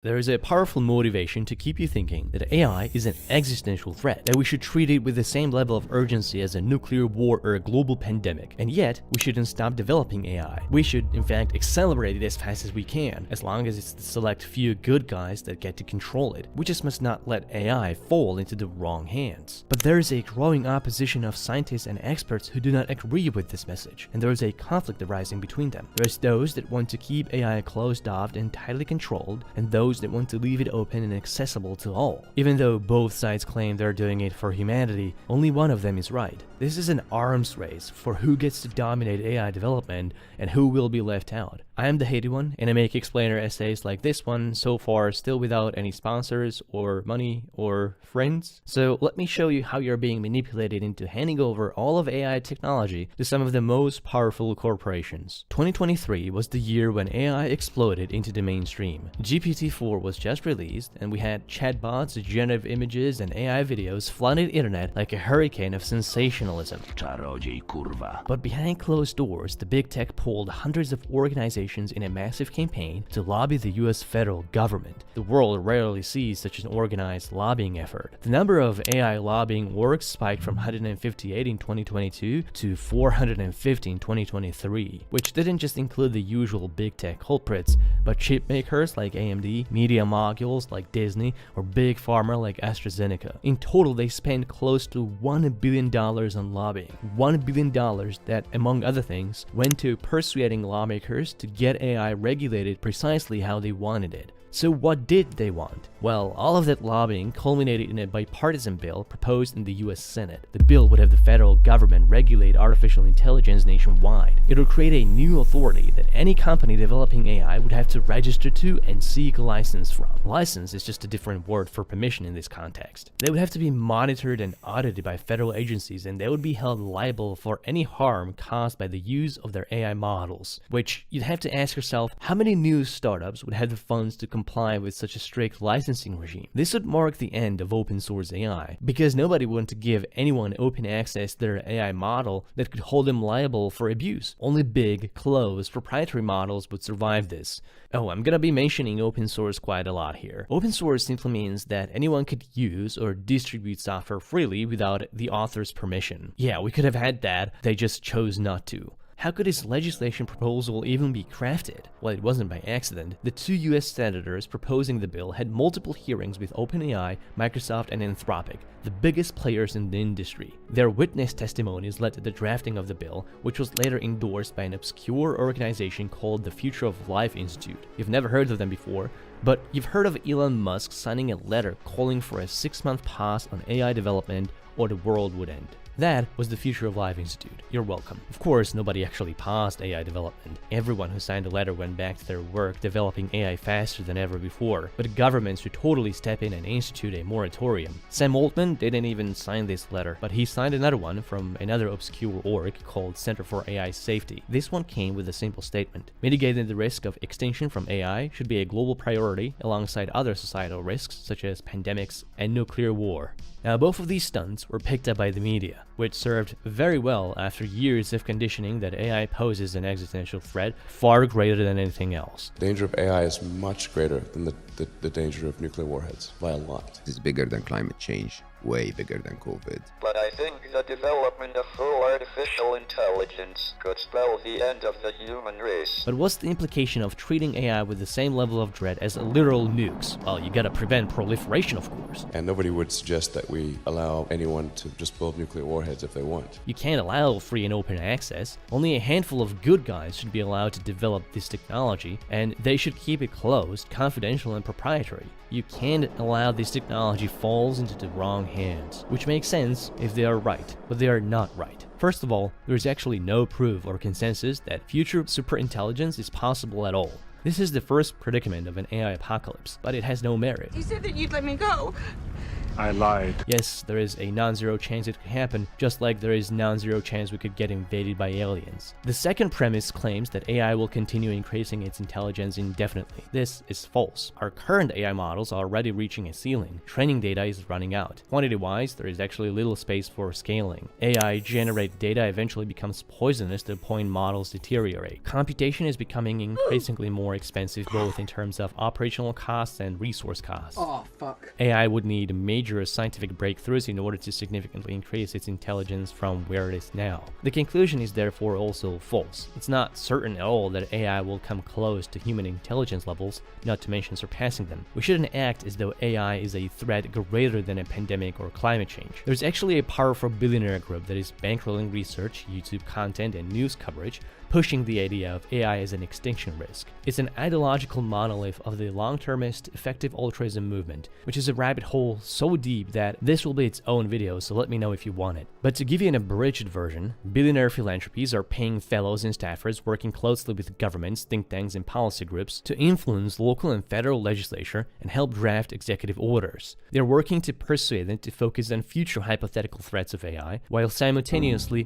There is a powerful motivation to keep you thinking that AI is an existential threat, that we should treat it with the same level of urgency as a nuclear war or a global pandemic, and yet we shouldn't stop developing AI. We should, in fact, accelerate it as fast as we can, as long as it's the select few good guys that get to control it. We just must not let AI fall into the wrong hands. But there is a growing opposition of scientists and experts who do not agree with this message, and there is a conflict arising between them. There's those that want to keep AI closed off and tightly controlled, and those that want to leave it open and accessible to all. Even though both sides claim they're doing it for humanity, only one of them is right. This is an arms race for who gets to dominate AI development and who will be left out. I am the hated one, and I make explainer essays like this one, so far still without any sponsors or money or friends. So let me show you how you're being manipulated into handing over all of AI technology to some of the most powerful corporations. 2023 was the year when AI exploded into the mainstream. GPT-4 was just released, and we had chatbots, generative images, and AI videos flooding the internet like a hurricane of sensationalism. But behind closed doors, the big tech pulled hundreds of organizations in a massive campaign to lobby the US federal government. The world rarely sees such an organized lobbying effort. The number of AI lobbying orgs spiked from 158 in 2022 to 450 in 2023, which didn't just include the usual big tech culprits, but chip makers like AMD, media moguls like Disney, or big pharma like AstraZeneca. In total, they spent close to $1 billion on lobbying. $1 billion that, among other things, went to persuading lawmakers to get AI regulated precisely how they wanted it. So what did they want? Well, all of that lobbying culminated in a bipartisan bill proposed in the US Senate. The bill would have the federal government regulate artificial intelligence nationwide. It would create a new authority that any company developing AI would have to register to and seek a license from. License is just a different word for permission in this context. They would have to be monitored and audited by federal agencies, and they would be held liable for any harm caused by the use of their AI models. Which, you'd have to ask yourself, how many new startups would have the funds to comply with such a strict licensing regime? This would mark the end of open source AI, because nobody would want to give anyone open access to their AI model that could hold them liable for abuse. Only big, closed, proprietary models would survive this. Oh, I'm gonna be mentioning open source quite a lot here. Open source simply means that anyone could use or distribute software freely without the author's permission. Yeah, we could have had that, they just chose not to. How could this legislation proposal even be crafted? Well, it wasn't by accident. The two US senators proposing the bill had multiple hearings with OpenAI, Microsoft, and Anthropic, the biggest players in the industry. Their witness testimonies led to the drafting of the bill, which was later endorsed by an obscure organization called the Future of Life Institute. You've never heard of them before, but you've heard of Elon Musk signing a letter calling for a 6-month pause on AI development or the world would end. That was the Future of Life Institute. You're welcome. Of course, nobody actually paused AI development. Everyone who signed the letter went back to their work developing AI faster than ever before, but governments should totally step in and institute a moratorium. Sam Altman didn't even sign this letter, but he signed another one from another obscure org called Center for AI Safety. This one came with a simple statement: mitigating the risk of extinction from AI should be a global priority alongside other societal risks such as pandemics and nuclear war. Now, both of these stunts were picked up by the media, which served very well after years of conditioning that AI poses an existential threat far greater than anything else. The danger of AI is much greater than the danger of nuclear warheads, by a lot. It's bigger than climate change, way bigger than COVID. But I think the development of full artificial intelligence could spell the end of the human race. But what's the implication of treating AI with the same level of dread as literal nukes? Well, you gotta prevent proliferation, of course. And nobody would suggest that we allow anyone to just build nuclear warheads if they want. You can't allow free and open access. Only a handful of good guys should be allowed to develop this technology, and they should keep it closed, confidential, and proprietary. You can't allow this technology falls into the wrong hands, which makes sense if they are right, but they are not right. First of all, there is actually no proof or consensus that future superintelligence is possible at all. This is the first predicament of an AI apocalypse, but it has no merit. You said that you'd let me go. I lied. Yes, there is a non-zero chance it could happen, just like there is non-zero chance we could get invaded by aliens. The second premise claims that AI will continue increasing its intelligence indefinitely. This is false. Our current AI models are already reaching a ceiling. Training data is running out. Quantity-wise, there is actually little space for scaling. AI-generated data eventually becomes poisonous to the point models deteriorate. Computation is becoming increasingly more expensive both in terms of operational costs and resource costs. Oh, fuck. AI would need major scientific breakthroughs in order to significantly increase its intelligence from where it is now. The conclusion is therefore also false. It's not certain at all that AI will come close to human intelligence levels, not to mention surpassing them. We shouldn't act as though AI is a threat greater than a pandemic or climate change. There's actually a powerful billionaire group that is bankrolling research, YouTube content, and news coverage, pushing the idea of AI as an extinction risk. It's an ideological monolith of the long-termist effective altruism movement, which is a rabbit hole so deep that this will be its own video, so let me know if you want it. But to give you an abridged version, billionaire philanthropies are paying fellows and staffers working closely with governments, think tanks, and policy groups to influence local and federal legislature and help draft executive orders. They're working to persuade them to focus on future hypothetical threats of AI, while simultaneously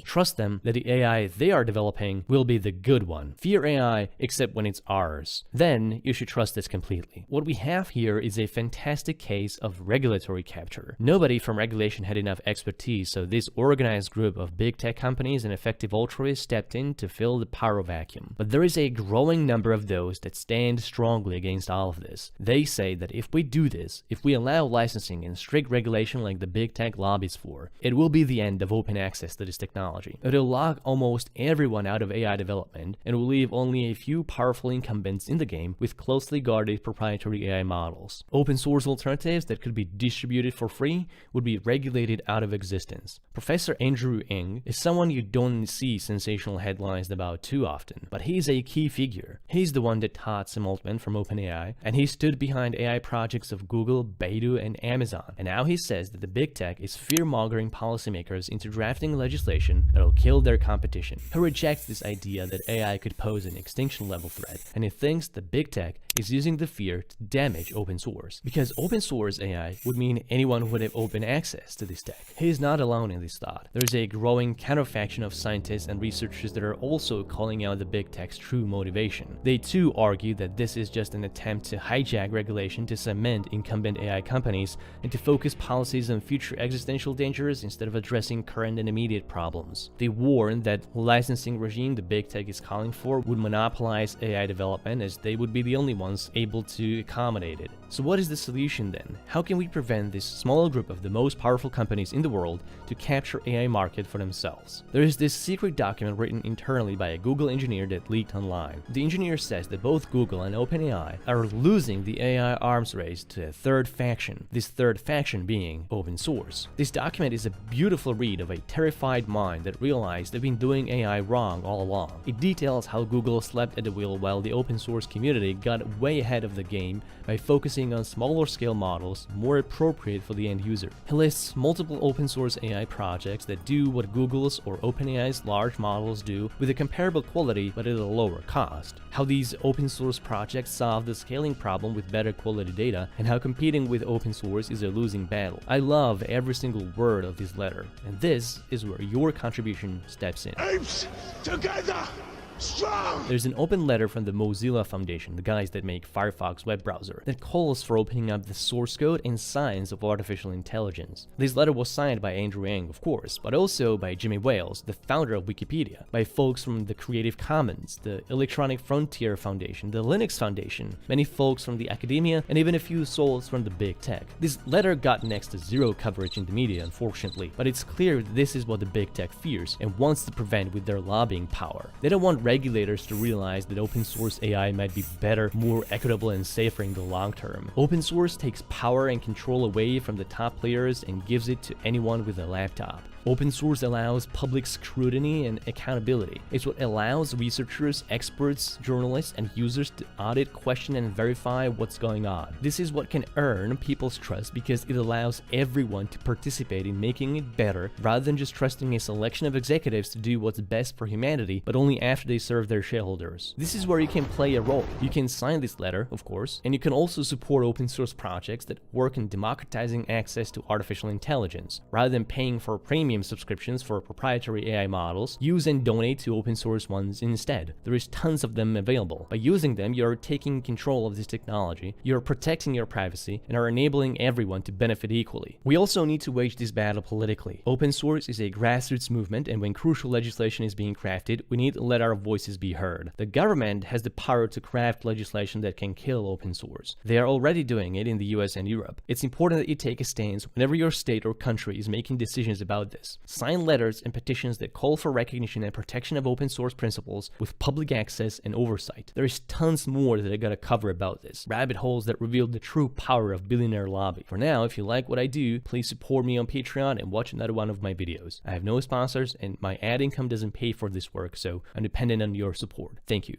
trust them that the AI they are developing will be the good one. Fear AI except when it's ours. Then you should trust this completely. What we have here is a fantastic case of regulatory capture. Nobody from regulation had enough expertise, so this organized group of big tech companies and effective altruists stepped in to fill the power vacuum. But there is a growing number of those that stand strongly against all of this. They say that if we do this, if we allow licensing and strict regulation like the big tech lobbies for, it will be the end of open access to this technology. It will lock almost everyone out of AI development and will leave only a few powerful incumbents in the game with closely guarded proprietary AI models. Open source alternatives that could be distributed for free would be regulated out of existence. Professor Andrew Ng is someone you don't see sensational headlines about too often, but he's a key figure. He's the one that taught Sam Altman from OpenAI, and he stood behind AI projects of Google, Baidu, and Amazon. And now he says that the big tech is fear-mongering policymakers into drafting legislation that'll kill their competition. He rejects this idea that AI could pose an extinction-level threat, and he thinks that big tech is using the fear to damage open source. Because open source AI would mean anyone would have open access to this tech. He is not alone in this thought. There is a growing counterfaction of scientists and researchers that are also calling out the big tech's true motivation. They too argue that this is just an attempt to hijack regulation to cement incumbent AI companies and to focus policies on future existential dangers instead of addressing current and immediate problems. They warn that licensing regime the big tech is calling for would monopolize AI development, as they would be the only ones able to accommodate it. So what is the solution then? How can we prevent this small group of the most powerful companies in the world to capture AI market for themselves? There is this secret document written internally by a Google engineer that leaked online. The engineer says that both Google and OpenAI are losing the AI arms race to a third faction, this third faction being open source. This document is a beautiful read of a terrified mind that realized they've been doing AI wrong all along. It details how Google slept at the wheel while the open source community got way ahead of the game by focusing on smaller scale models more appropriate for the end user. He lists multiple open source AI projects that do what Google's or OpenAI's large models do with a comparable quality but at a lower cost. How these open source projects solve the scaling problem with better quality data, and how competing with open source is a losing battle. I love every single word of this letter, and this is where your contribution steps in. Apes together! Strong! There's an open letter from the Mozilla Foundation, the guys that make Firefox web browser, that calls for opening up the source code and science of artificial intelligence. This letter was signed by Andrew Ng, of course, but also by Jimmy Wales, the founder of Wikipedia, by folks from the Creative Commons, the Electronic Frontier Foundation, the Linux Foundation, many folks from the academia, and even a few souls from the big tech. This letter got next to zero coverage in the media, unfortunately, but it's clear this is what the big tech fears and wants to prevent with their lobbying power. They don't want regulators to realize that open source AI might be better, more equitable, and safer in the long term. Open source takes power and control away from the top players and gives it to anyone with a laptop. Open source allows public scrutiny and accountability. It's what allows researchers, experts, journalists, and users to audit, question, and verify what's going on. This is what can earn people's trust because it allows everyone to participate in making it better rather than just trusting a selection of executives to do what's best for humanity, but only after they serve their shareholders. This is where you can play a role. You can sign this letter, of course, and you can also support open source projects that work in democratizing access to artificial intelligence. Rather than paying for premium subscriptions for proprietary AI models, use and donate to open source ones instead. There is tons of them available. By using them, you're taking control of this technology, you're protecting your privacy, and are enabling everyone to benefit equally. We also need to wage this battle politically. Open source is a grassroots movement, and when crucial legislation is being crafted, we need to let our voices be heard. The government has the power to craft legislation that can kill open source. They are already doing it in the US and Europe. It's important that you take a stance whenever your state or country is making decisions about this. Sign letters and petitions that call for recognition and protection of open source principles with public access and oversight. There is tons more that I gotta cover about this. Rabbit holes that reveal the true power of billionaire lobby. For now, if you like what I do, please support me on Patreon and watch another one of my videos. I have no sponsors and my ad income doesn't pay for this work, so I'm dependent on your support. Thank you.